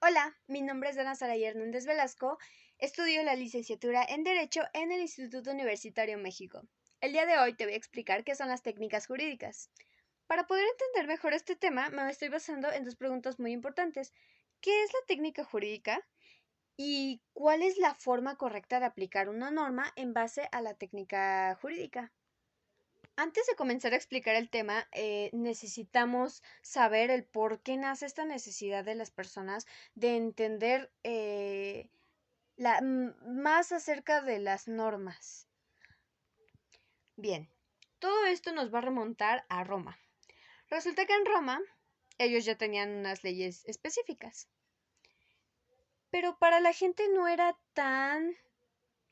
Hola, mi nombre es Dana Saray Hernández Velasco, estudio la licenciatura en Derecho en el Instituto Universitario México. El día de hoy te voy a explicar qué son las técnicas jurídicas. Para poder entender mejor este tema, me estoy basando en dos preguntas muy importantes. ¿Qué es la técnica jurídica? ¿Y cuál es la forma correcta de aplicar una norma en base a la técnica jurídica? Antes de comenzar a explicar el tema, necesitamos saber el por qué nace esta necesidad de las personas de entender más acerca de las normas. Bien, todo esto nos va a remontar a Roma. Resulta que en Roma ellos ya tenían unas leyes específicas, pero para la gente no era tan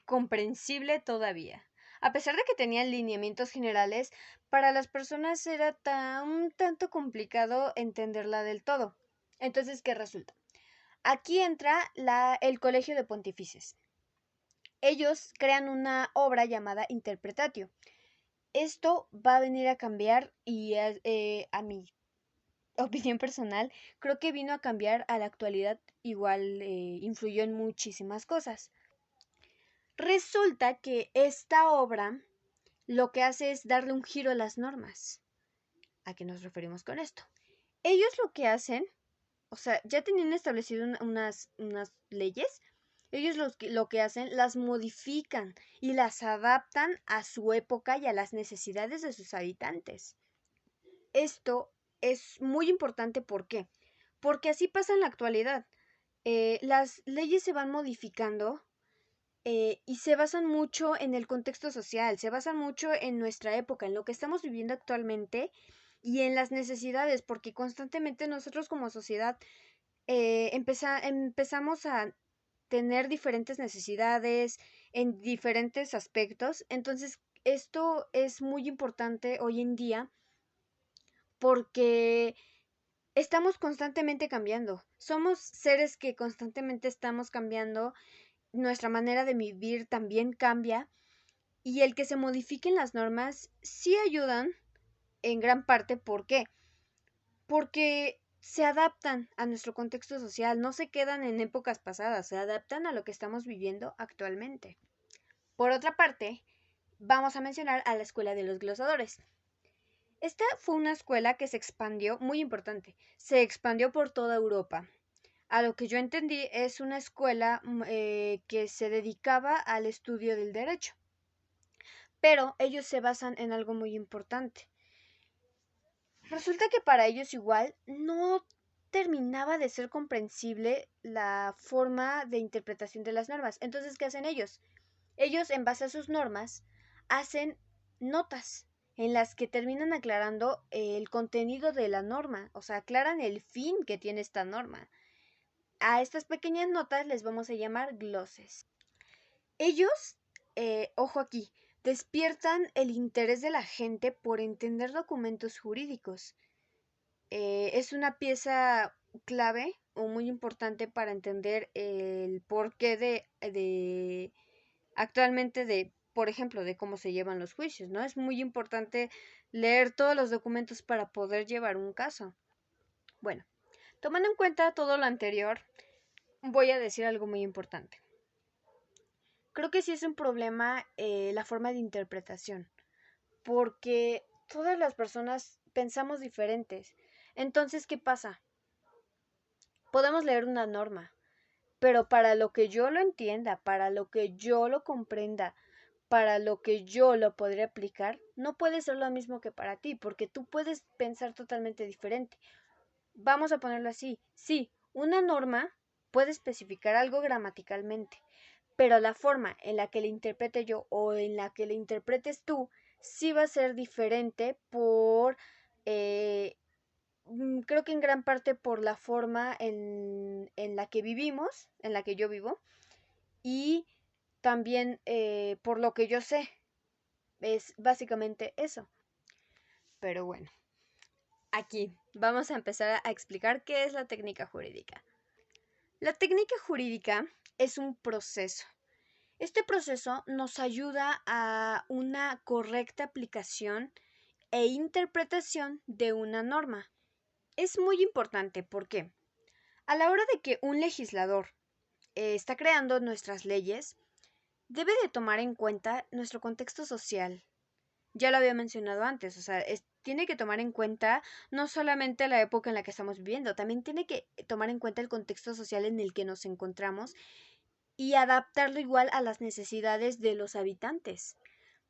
comprensible todavía. A pesar de que tenían lineamientos generales, para las personas era un tanto complicado entenderla del todo. Entonces, ¿qué resulta? Aquí entra el Colegio de Pontífices. Ellos crean una obra llamada Interpretatio. Esto va a venir a cambiar y a mi opinión personal, creo que vino a cambiar a la actualidad, igual influyó en muchísimas cosas. Resulta que esta obra lo que hace es darle un giro a las normas. ¿A qué nos referimos con esto? Ellos lo que hacen, o sea, ya tenían establecido unas leyes, ellos lo que hacen las modifican y las adaptan a su época y a las necesidades de sus habitantes. Esto es muy importante, ¿por qué? Porque así pasa en la actualidad. Las leyes se van modificando y se basan mucho en el contexto social, se basan mucho en nuestra época, en lo que estamos viviendo actualmente y en las necesidades, porque constantemente nosotros como sociedad empezamos a tener diferentes necesidades en diferentes aspectos. Entonces, esto es muy importante hoy en día porque estamos constantemente cambiando. Somos seres que constantemente estamos cambiando, nuestra manera de vivir también cambia y el que se modifiquen las normas sí ayudan en gran parte. ¿Por qué? Porque se adaptan a nuestro contexto social, no se quedan en épocas pasadas, se adaptan a lo que estamos viviendo actualmente. Por otra parte, vamos a mencionar a la Escuela de los Glosadores. Esta fue una escuela que se expandió, muy importante, se expandió por toda Europa. A lo que yo entendí es una escuela que se dedicaba al estudio del derecho. Pero ellos se basan en algo muy importante. Resulta que para ellos igual no terminaba de ser comprensible la forma de interpretación de las normas. Entonces, ¿qué hacen ellos? Ellos, en base a sus normas, hacen notas en las que terminan aclarando el contenido de la norma, o sea, aclaran el fin que tiene esta norma. A estas pequeñas notas les vamos a llamar gloses. Ellos, ojo aquí, despiertan el interés de la gente por entender documentos jurídicos. Es una pieza clave o muy importante para entender el porqué de actualmente de, por ejemplo, de cómo se llevan los juicios, ¿no? Es muy importante leer todos los documentos para poder llevar un caso. Bueno, tomando en cuenta todo lo anterior, voy a decir algo muy importante. Creo que sí es un problema la forma de interpretación, porque todas las personas pensamos diferentes. Entonces, ¿qué pasa? Podemos leer una norma, pero para lo que yo lo entienda, para lo que yo lo comprenda, para lo que yo lo podré aplicar, no puede ser lo mismo que para ti, porque tú puedes pensar totalmente diferente. Vamos a ponerlo así. Sí, una norma puede especificar algo gramaticalmente, pero la forma en la que la interprete yo o en la que la interpretes tú sí va a ser diferente eh, creo que en gran parte por la forma en la que vivimos, en la que yo vivo, y también por lo que yo sé. Es básicamente eso. Pero bueno, aquí vamos a empezar a explicar qué es la técnica jurídica. La técnica jurídica es un proceso. Este proceso nos ayuda a una correcta aplicación e interpretación de una norma. Es muy importante, ¿por qué? A la hora de que un legislador está creando nuestras leyes, debe de tomar en cuenta nuestro contexto social. Ya lo había mencionado antes, o sea, tiene que tomar en cuenta no solamente la época en la que estamos viviendo, también tiene que tomar en cuenta el contexto social en el que nos encontramos y adaptarlo igual a las necesidades de los habitantes,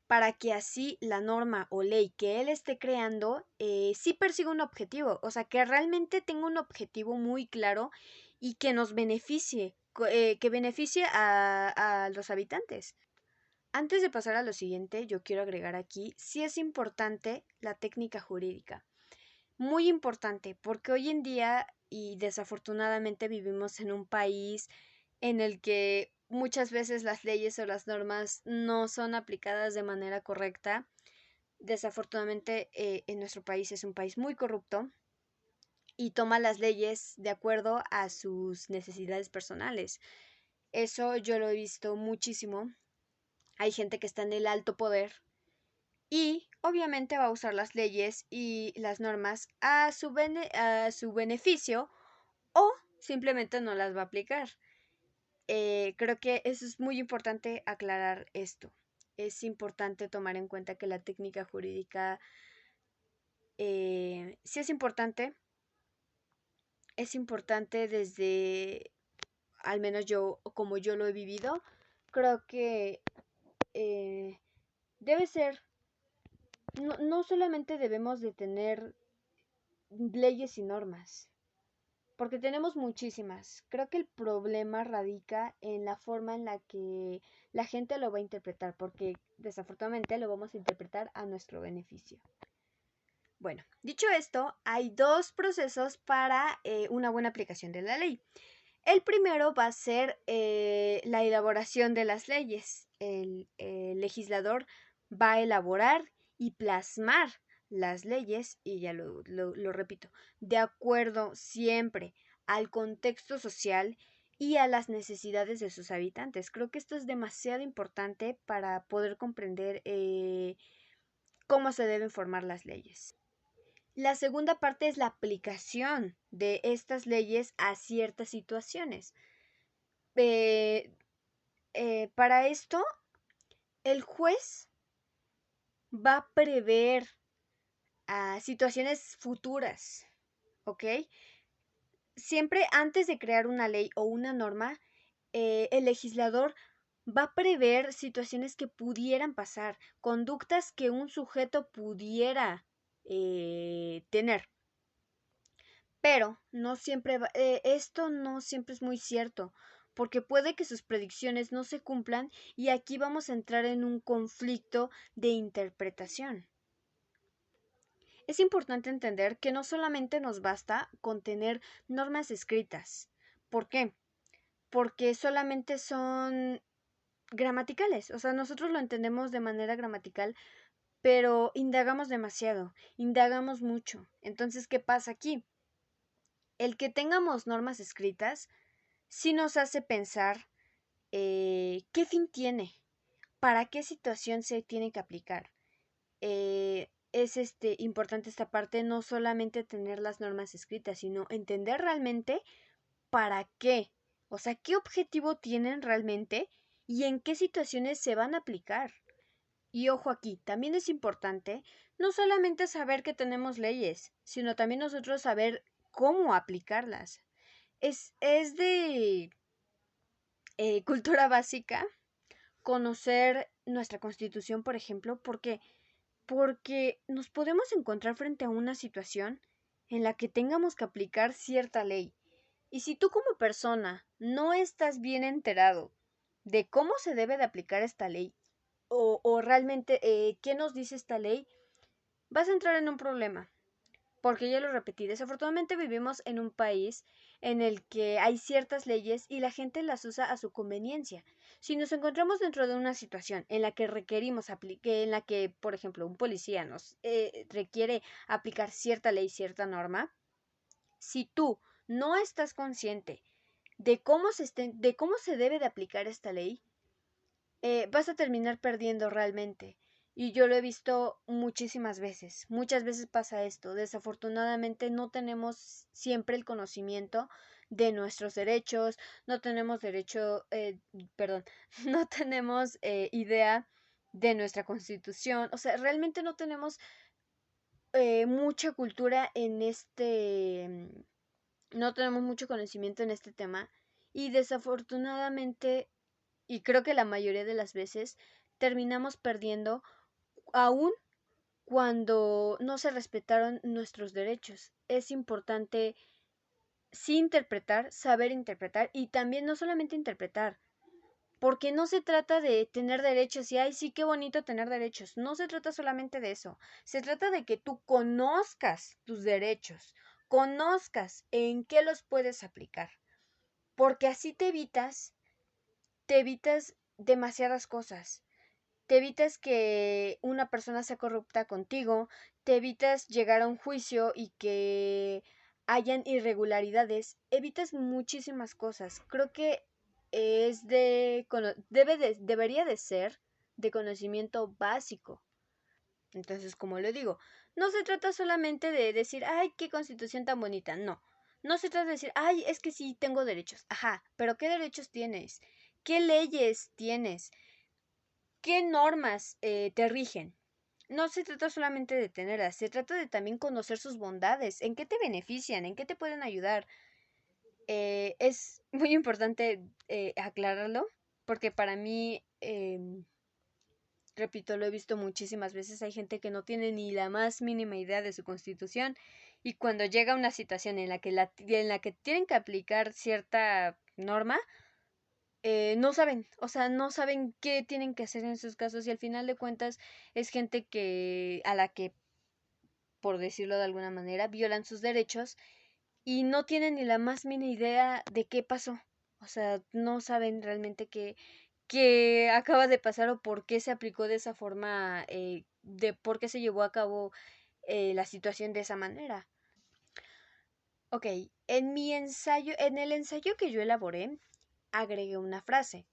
para que así la norma o ley que él esté creando sí persiga un objetivo, o sea, que realmente tenga un objetivo muy claro y que nos beneficie, que beneficie a los habitantes. Antes de pasar a lo siguiente, yo quiero agregar aquí, sí es importante la técnica jurídica. Muy importante, porque hoy en día y desafortunadamente vivimos en un país en el que muchas veces las leyes o las normas no son aplicadas de manera correcta. Desafortunadamente en nuestro país es un país muy corrupto y toma las leyes de acuerdo a sus necesidades personales. Eso yo lo he visto muchísimo. Hay gente que está en el alto poder y obviamente va a usar las leyes y las normas a su beneficio o simplemente no las va a aplicar. Creo que eso es muy importante aclarar esto. Es importante tomar en cuenta que la técnica jurídica sí es importante desde, al menos yo, como yo lo he vivido, creo que eh, debe ser, no solamente debemos de tener leyes y normas, porque tenemos muchísimas. Creo que el problema radica en la forma en la que la gente lo va a interpretar, porque desafortunadamente lo vamos a interpretar a nuestro beneficio. Bueno, dicho esto, hay dos procesos para una buena aplicación de la ley. El primero va a ser la elaboración de las leyes. El legislador va a elaborar y plasmar las leyes, y ya lo repito, de acuerdo siempre al contexto social y a las necesidades de sus habitantes. Creo que esto es demasiado importante para poder comprender cómo se deben formar las leyes. La segunda parte es la aplicación de estas leyes a ciertas situaciones. Eh, para esto, el juez va a prever situaciones futuras, ¿ok? Siempre antes de crear una ley o una norma, el legislador va a prever situaciones que pudieran pasar, conductas que un sujeto pudiera tener. Pero no siempre esto no siempre es muy cierto, porque puede que sus predicciones no se cumplan y aquí vamos a entrar en un conflicto de interpretación. Es importante entender que no solamente nos basta con tener normas escritas. ¿Por qué? Porque solamente son gramaticales, o sea, nosotros lo entendemos de manera gramatical, pero indagamos demasiado, indagamos mucho. Entonces, ¿qué pasa aquí? El que tengamos normas escritas sí nos hace pensar qué fin tiene, para qué situación se tiene que aplicar. Es importante esta parte, no solamente tener las normas escritas, sino entender realmente para qué, o sea, qué objetivo tienen realmente y en qué situaciones se van a aplicar. Y ojo aquí, también es importante no solamente saber que tenemos leyes, sino también nosotros saber cómo aplicarlas. Es de cultura básica conocer nuestra constitución, por ejemplo, porque nos podemos encontrar frente a una situación en la que tengamos que aplicar cierta ley. Y si tú como persona no estás bien enterado de cómo se debe de aplicar esta ley o realmente qué nos dice esta ley, vas a entrar en un problema. Porque ya lo repetí, desafortunadamente vivimos en un país en el que hay ciertas leyes y la gente las usa a su conveniencia. Si nos encontramos dentro de una situación en la que requerimos en la que, por ejemplo, un policía nos requiere aplicar cierta ley, cierta norma, si tú no estás consciente de cómo se debe de aplicar esta ley, vas a terminar perdiendo realmente. Y yo lo he visto muchísimas veces. Muchas veces pasa esto. Desafortunadamente no tenemos siempre el conocimiento de nuestros derechos, no tenemos derecho, perdón, no tenemos idea de nuestra constitución, o sea, realmente no tenemos mucha cultura en no tenemos mucho conocimiento en este tema y desafortunadamente, y creo que la mayoría de las veces, terminamos perdiendo aún cuando no se respetaron nuestros derechos. Es importante sí interpretar, saber interpretar y también no solamente interpretar, porque no se trata de tener derechos y ay, sí, qué bonito tener derechos. No se trata solamente de eso. Se trata de que tú conozcas tus derechos, conozcas en qué los puedes aplicar, porque así te evitas demasiadas cosas. Te evitas que una persona sea corrupta contigo, te evitas llegar a un juicio y que hayan irregularidades, evitas muchísimas cosas. Creo que debería de ser de conocimiento básico. Entonces, como le digo, no se trata solamente de decir, ay, qué constitución tan bonita, no. No se trata de decir, ay, es que sí tengo derechos. Ajá, pero ¿qué derechos tienes? ¿Qué leyes tienes? ¿Qué normas te rigen? No se trata solamente de tenerlas, se trata de también conocer sus bondades, en qué te benefician, en qué te pueden ayudar. Es muy importante aclararlo, porque para mí, repito, lo he visto muchísimas veces, hay gente que no tiene ni la más mínima idea de su constitución y cuando llega una situación en en la que tienen que aplicar cierta norma, no saben, o sea, no saben qué tienen que hacer en esos casos y al final de cuentas es gente a la que, por decirlo de alguna manera, violan sus derechos y no tienen ni la más mínima idea de qué pasó. O sea, no saben realmente qué acaba de pasar o por qué se aplicó de esa forma, de por qué se llevó a cabo la situación de esa manera. Ok, en el ensayo que yo elaboré, agregué una frase.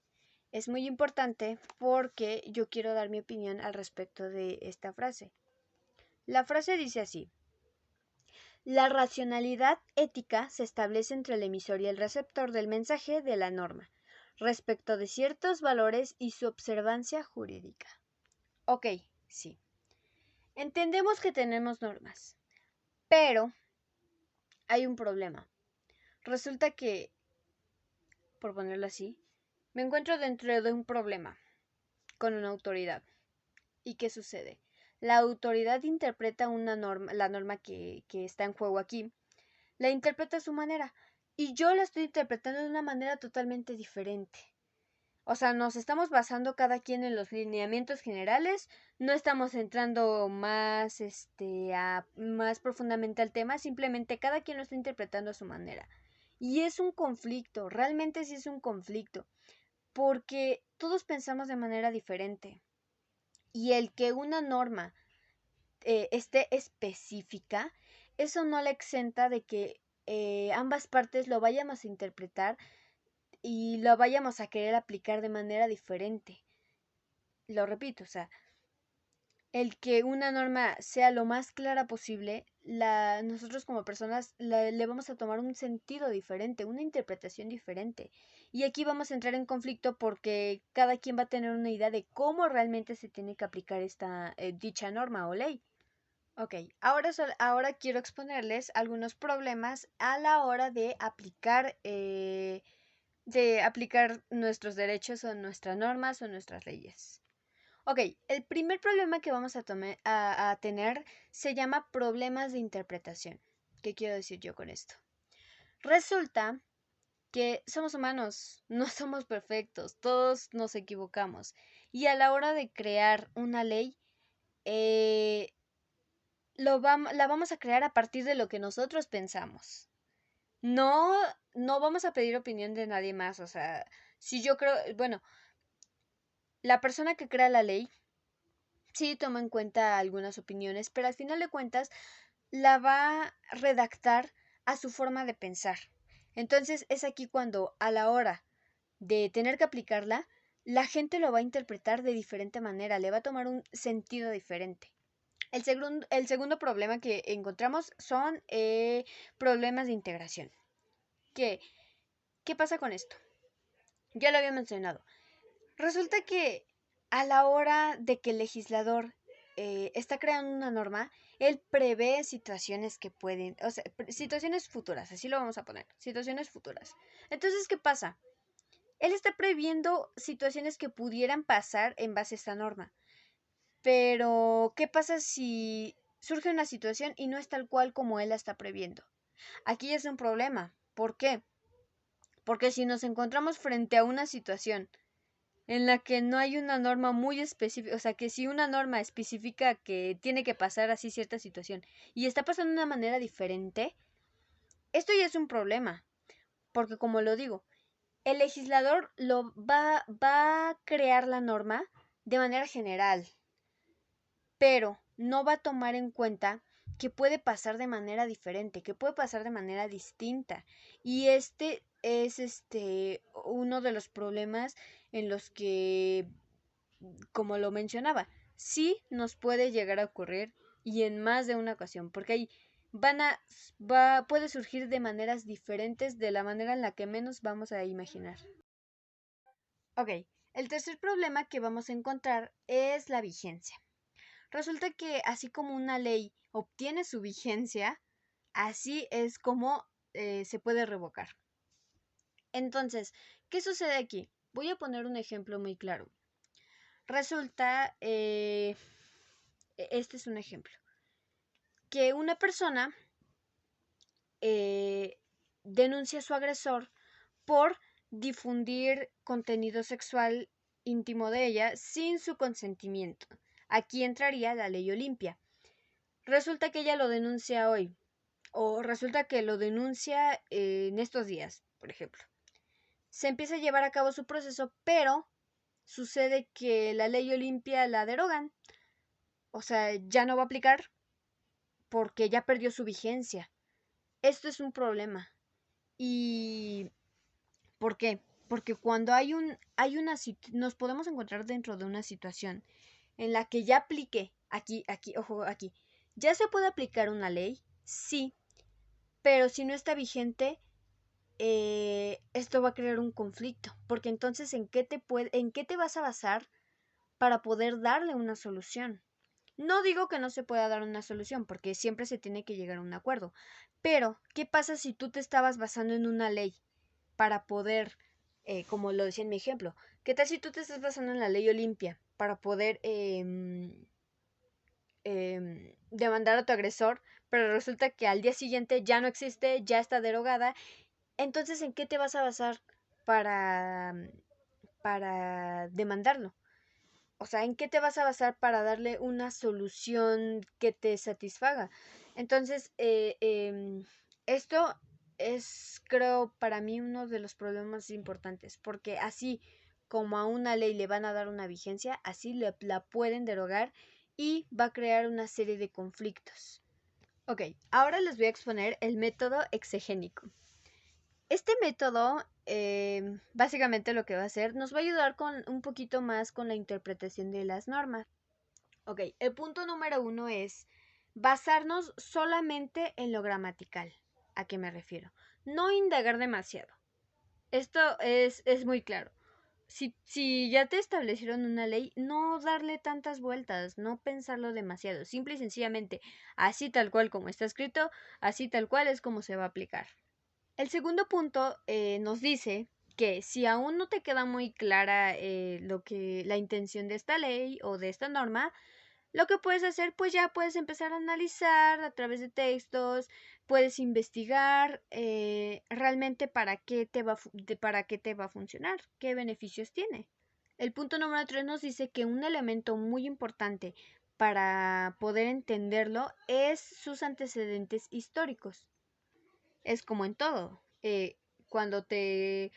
Es muy importante porque yo quiero dar mi opinión al respecto de esta frase. La frase dice así: la racionalidad ética se establece entre el emisor y el receptor del mensaje de la norma, respecto de ciertos valores y su observancia jurídica. Ok, sí. Entendemos que tenemos normas, pero hay un problema. Resulta que, por ponerlo así, me encuentro dentro de un problema con una autoridad. ¿Y qué sucede? La autoridad interpreta una norma, la norma que está en juego aquí, la interpreta a su manera y yo la estoy interpretando de una manera totalmente diferente. O sea, nos estamos basando cada quien en los lineamientos generales, no estamos entrando más, más profundamente al tema, simplemente cada quien lo está interpretando a su manera. Y es un conflicto, realmente sí es un conflicto, porque todos pensamos de manera diferente. Y el que una norma esté específica, eso no la exenta de que ambas partes lo vayamos a interpretar y lo vayamos a querer aplicar de manera diferente. Lo repito, o sea, el que una norma sea lo más clara posible, nosotros como personas le vamos a tomar un sentido diferente, una interpretación diferente. Y aquí vamos a entrar en conflicto porque cada quien va a tener una idea de cómo realmente se tiene que aplicar esta dicha norma o ley. Ok, ahora quiero exponerles algunos problemas a la hora de aplicar nuestros derechos o nuestras normas o nuestras leyes. Ok, el primer problema que vamos a tener se llama problemas de interpretación. ¿Qué quiero decir yo con esto? Resulta que somos humanos, no somos perfectos, todos nos equivocamos. Y a la hora de crear una ley, eh, la vamos a crear a partir de lo que nosotros pensamos. No, no vamos a pedir opinión de nadie más. O sea, si yo creo, bueno, la persona que crea la ley sí toma en cuenta algunas opiniones, pero al final de cuentas la va a redactar a su forma de pensar. Entonces es aquí cuando a la hora de tener que aplicarla, la gente lo va a interpretar de diferente manera, le va a tomar un sentido diferente. El segundo problema que encontramos son problemas de integración. que, ¿qué pasa con esto? Ya lo había mencionado. Resulta que a la hora de que el legislador está creando una norma, él prevé situaciones que pueden, o sea, situaciones futuras, así lo vamos a poner, situaciones futuras. Entonces, ¿qué pasa? Él está previendo situaciones que pudieran pasar en base a esta norma. Pero, ¿qué pasa si surge una situación y no es tal cual como él la está previendo? Aquí es un problema. ¿Por qué? Porque si nos encontramos frente a una situación en la que no hay una norma muy específica, o sea, que si una norma especifica que tiene que pasar así cierta situación y está pasando de una manera diferente, esto ya es un problema, porque como lo digo, el legislador va a crear la norma de manera general, pero no va a tomar en cuenta que puede pasar de manera diferente, que puede pasar de manera distinta. Y este es uno de los problemas en los que, como lo mencionaba, sí nos puede llegar a ocurrir y en más de una ocasión, porque ahí puede surgir de maneras diferentes de la manera en la que menos vamos a imaginar. Ok, el tercer problema que vamos a encontrar es la vigencia. Resulta que así como una ley obtiene su vigencia, así es como se puede revocar. Entonces, ¿qué sucede aquí? Voy a poner un ejemplo muy claro. Resulta, este es un ejemplo, que una persona eh, denuncia a su agresor por difundir contenido sexual íntimo de ella sin su consentimiento. Aquí entraría la ley Olimpia. Resulta que ella lo denuncia hoy, o resulta que lo denuncia en estos días, por ejemplo. Se empieza a llevar a cabo su proceso, pero sucede que la ley Olimpia la derogan. O sea, ya no va a aplicar porque ya perdió su vigencia. Esto es un problema. ¿Y por qué? Porque cuando nos podemos encontrar dentro de una situación en la que ya aplique, ojo, aquí, ya se puede aplicar una ley, sí, pero si no está vigente, esto va a crear un conflicto, porque entonces ¿en qué te vas a basar para poder darle una solución? No digo que no se pueda dar una solución, porque siempre se tiene que llegar a un acuerdo, pero ¿qué pasa si tú te estabas basando en una ley para poder, como lo decía en mi ejemplo, qué tal si tú te estás basando en la ley Olimpia para poder demandar a tu agresor, pero resulta que al día siguiente ya no existe, ya está derogada? Entonces, ¿en qué te vas a basar para, para demandarlo? O sea, ¿en qué te vas a basar para darle una solución que te satisfaga? Entonces, esto es, creo, para mí uno de los problemas importantes, porque así como a una ley le van a dar una vigencia, así la pueden derogar y va a crear una serie de conflictos. Ok, ahora les voy a exponer el método exegénico. Este método, básicamente lo que va a hacer, nos va a ayudar con un poquito más con la interpretación de las normas. Ok, el punto número 1 es basarnos solamente en lo gramatical. ¿A qué me refiero? No indagar demasiado. Esto es muy claro. Si ya te establecieron una ley, no darle tantas vueltas, no pensarlo demasiado. Simple y sencillamente, así tal cual como está escrito, así tal cual es como se va a aplicar. El segundo punto nos dice que si aún no te queda muy clara la intención de esta ley o de esta norma, lo que puedes hacer, pues ya puedes empezar a analizar a través de textos, puedes investigar realmente para qué te va a funcionar, qué beneficios tiene. El punto número 3 nos dice que un elemento muy importante para poder entenderlo es sus antecedentes históricos. Es como en todo. Cuando te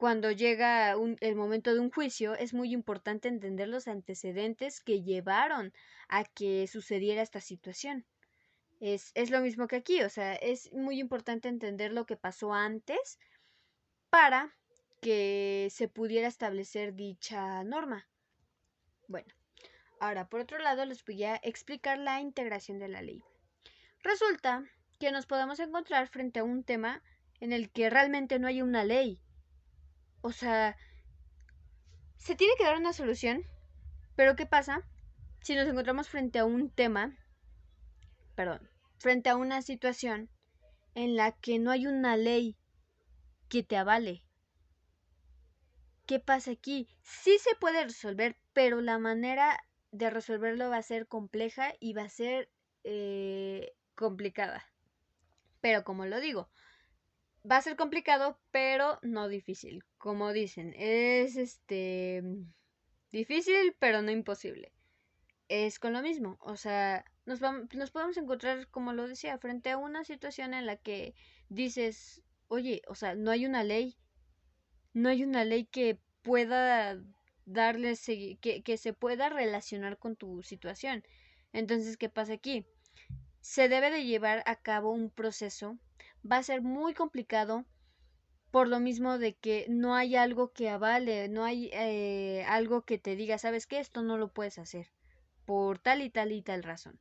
cuando llega el momento de un juicio, es muy importante entender los antecedentes que llevaron a que sucediera esta situación. Es lo mismo que aquí, o sea, es muy importante entender lo que pasó antes para que se pudiera establecer dicha norma. Bueno, ahora por otro lado les voy a explicar la integración de la ley. Resulta que nos podemos encontrar frente a un tema en el que realmente no hay una ley. O sea, se tiene que dar una solución, pero ¿qué pasa si nos encontramos frente a un tema, frente a una situación en la que no hay una ley que te avale? ¿Qué pasa aquí? Sí se puede resolver, pero la manera de resolverlo va a ser compleja y va a ser complicada. Pero como lo digo, va a ser complicado, pero no difícil. Como dicen, es difícil, pero no imposible. Es con lo mismo, o sea, nos podemos encontrar, como lo decía, frente a una situación en la que dices, oye, o sea, no hay una ley que pueda que se pueda relacionar con tu situación. Entonces, ¿qué pasa aquí? Se debe de llevar a cabo un proceso, va a ser muy complicado por lo mismo de que no hay algo que avale, no hay algo que te diga, ¿sabes qué? Esto no lo puedes hacer por tal y tal razón.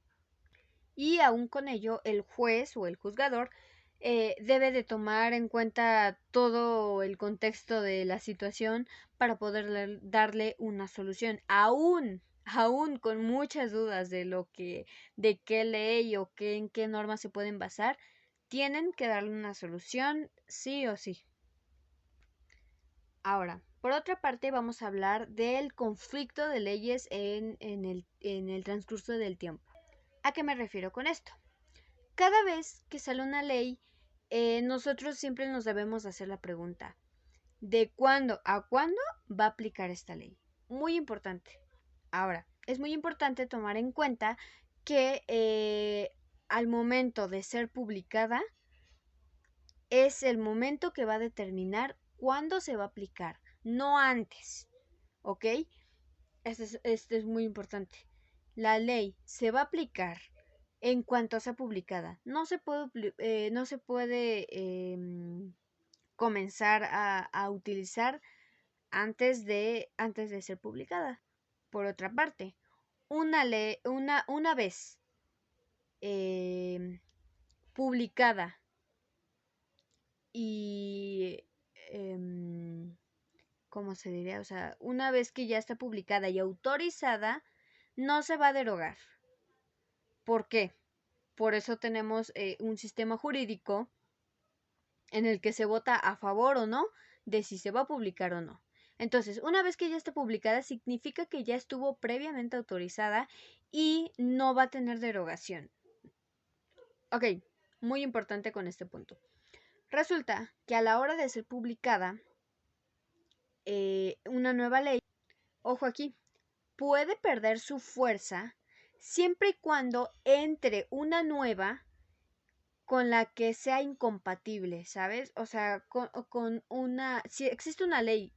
Y aún con ello, el juez o el juzgador debe de tomar en cuenta todo el contexto de la situación para poder darle una solución, aún con muchas dudas de qué ley o en qué normas se pueden basar, tienen que darle una solución sí o sí. Ahora, por otra parte, vamos a hablar del conflicto de leyes en el transcurso del tiempo. ¿A qué me refiero con esto? Cada vez que sale una ley, nosotros siempre nos debemos hacer la pregunta, ¿de cuándo a cuándo va a aplicar esta ley? Muy importante. Ahora, es muy importante tomar en cuenta que al momento de ser publicada es el momento que va a determinar cuándo se va a aplicar, no antes, ¿ok? Esto es muy importante. La ley se va a aplicar en cuanto sea publicada. No se puede comenzar a utilizar antes de ser publicada. Por otra parte, una vez publicada y ¿cómo se diría? O sea, una vez que ya está publicada y autorizada, no se va a derogar. ¿Por qué? Por eso tenemos un sistema jurídico en el que se vota a favor o no de si se va a publicar o no. Entonces, una vez que ya está publicada, significa que ya estuvo previamente autorizada y no va a tener derogación. Ok, muy importante con este punto. Resulta que a la hora de ser publicada una nueva ley, ojo aquí, puede perder su fuerza siempre y cuando entre una nueva con la que sea incompatible, ¿sabes? O sea, con una... Si existe una ley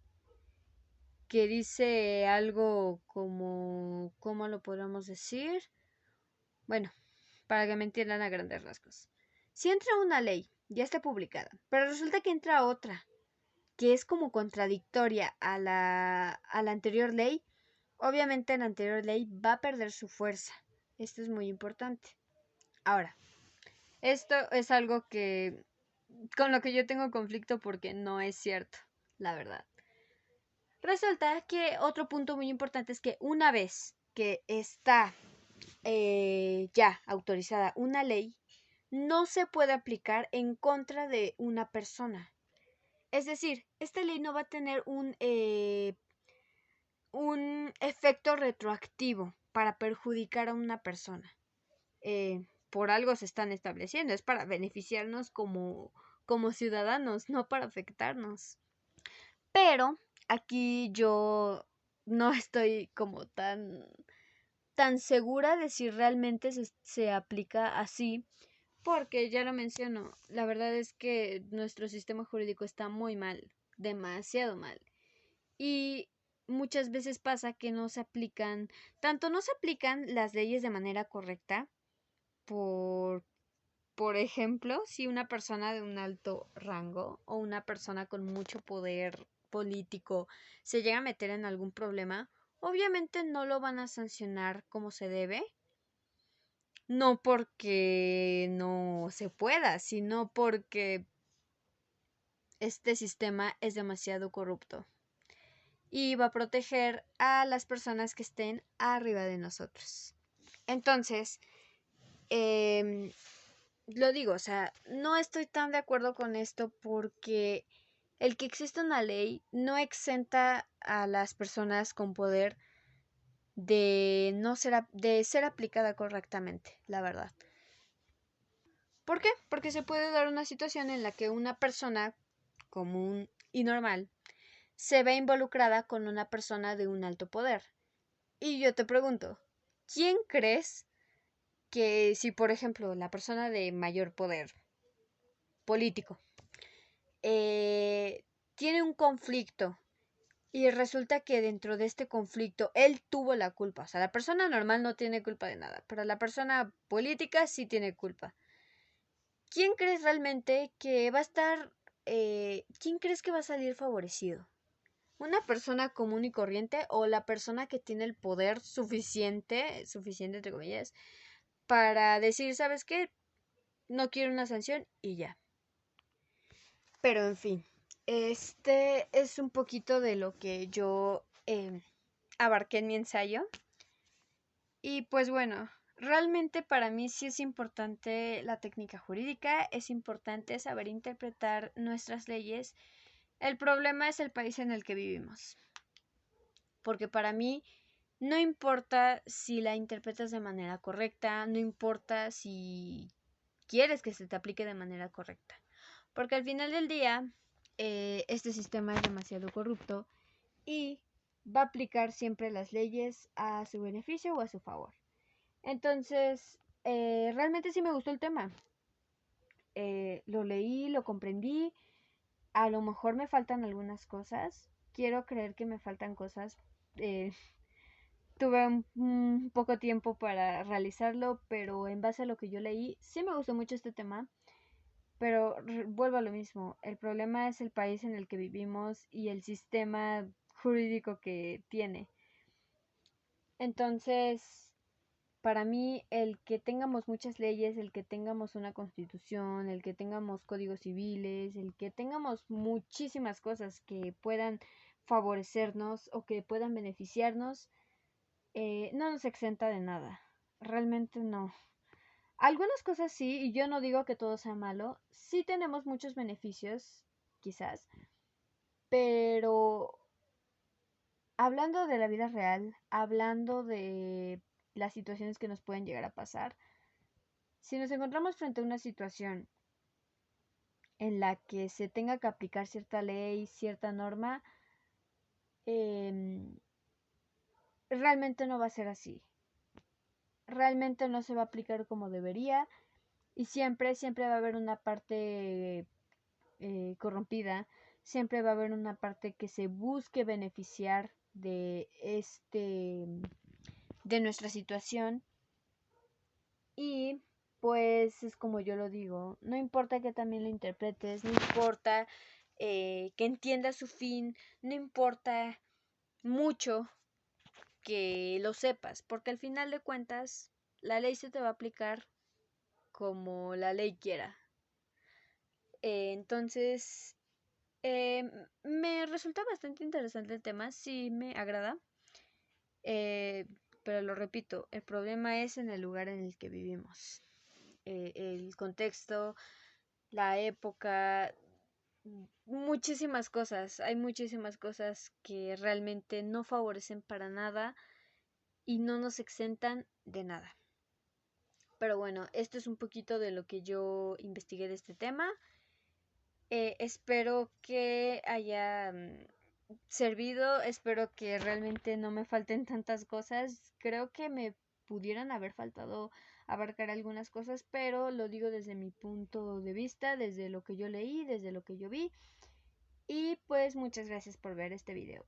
que dice algo como... ¿Cómo lo podemos decir? Bueno, para que me entiendan a grandes rasgos. Si entra una ley, ya está publicada, pero resulta que entra otra, que es como contradictoria a la anterior ley, obviamente la anterior ley va a perder su fuerza. Esto es muy importante. Ahora, esto es algo que con lo que yo tengo conflicto porque no es cierto, la verdad. Resulta que otro punto muy importante es que una vez que está ya autorizada una ley, no se puede aplicar en contra de una persona. Es decir, esta ley no va a tener un efecto retroactivo para perjudicar a una persona. Por algo se están estableciendo, es para beneficiarnos como ciudadanos, no para afectarnos. Pero aquí yo no estoy como tan segura de si realmente se aplica así, porque ya lo menciono, la verdad es que nuestro sistema jurídico está muy mal, demasiado mal. Y muchas veces pasa que no se aplican las leyes de manera correcta, por, por ejemplo, si una persona de un alto rango o una persona con mucho poder político se llega a meter en algún problema, obviamente no lo van a sancionar como se debe, no porque no se pueda, sino porque este sistema es demasiado corrupto y va a proteger a las personas que estén arriba de nosotros. Entonces, lo digo, o sea, no estoy tan de acuerdo con esto porque el que exista una ley no exenta a las personas con poder de no ser de ser aplicada correctamente, la verdad. ¿Por qué? Porque se puede dar una situación en la que una persona común y normal se ve involucrada con una persona de un alto poder. Y yo te pregunto, ¿quién crees que si, por ejemplo, la persona de mayor poder político tiene un conflicto y resulta que dentro de este conflicto él tuvo la culpa? O sea, la persona normal no tiene culpa de nada, pero la persona política sí tiene culpa. ¿Quién crees realmente que va a estar, quién crees que va a salir favorecido? ¿Una persona común y corriente o la persona que tiene el poder suficiente entre comillas, para decir, ¿sabes qué? No quiero una sanción y ya? Pero en fin, este es un poquito de lo que yo abarqué en mi ensayo. Y pues bueno, realmente para mí sí es importante la técnica jurídica, es importante saber interpretar nuestras leyes. El problema es el país en el que vivimos. Porque para mí no importa si la interpretas de manera correcta, no importa si quieres que se te aplique de manera correcta. Porque al final del día, este sistema es demasiado corrupto y va a aplicar siempre las leyes a su beneficio o a su favor. Entonces, realmente sí me gustó el tema. Lo leí, lo comprendí. A lo mejor me faltan algunas cosas. Quiero creer que me faltan cosas. Tuve un poco tiempo para realizarlo, pero en base a lo que yo leí, sí me gustó mucho este tema. Pero vuelvo a lo mismo. El problema es el país en el que vivimos y el sistema jurídico que tiene. Entonces, para mí, el que tengamos muchas leyes, el que tengamos una constitución, el que tengamos códigos civiles, el que tengamos muchísimas cosas que puedan favorecernos o que puedan beneficiarnos, no nos exenta de nada. Realmente no. Algunas cosas sí, y yo no digo que todo sea malo. Sí tenemos muchos beneficios, quizás. Pero hablando de la vida real, hablando de las situaciones que nos pueden llegar a pasar, si nos encontramos frente a una situación en la que se tenga que aplicar cierta ley, cierta norma, realmente no va a ser así. Realmente no se va a aplicar como debería y siempre va a haber una parte corrompida, siempre va a haber una parte que se busque beneficiar de nuestra situación. Y pues es como yo lo digo, no importa que también lo interpretes, no importa que entiendas su fin, no importa mucho que lo sepas, porque al final de cuentas la ley se te va a aplicar como la ley quiera. Entonces, me resulta bastante interesante el tema, sí me agrada. Pero lo repito, el problema es en el lugar en el que vivimos. El contexto, la época, muchísimas cosas. Hay muchísimas cosas que realmente no favorecen para nada y no nos exentan de nada. Pero bueno, esto es un poquito de lo que yo investigué de este tema. Espero que haya servido, espero que realmente no me falten tantas cosas. Creo que me pudieran haber faltado abarcar algunas cosas, pero lo digo desde mi punto de vista, desde lo que yo leí, desde lo que yo vi. Y pues muchas gracias por ver este video.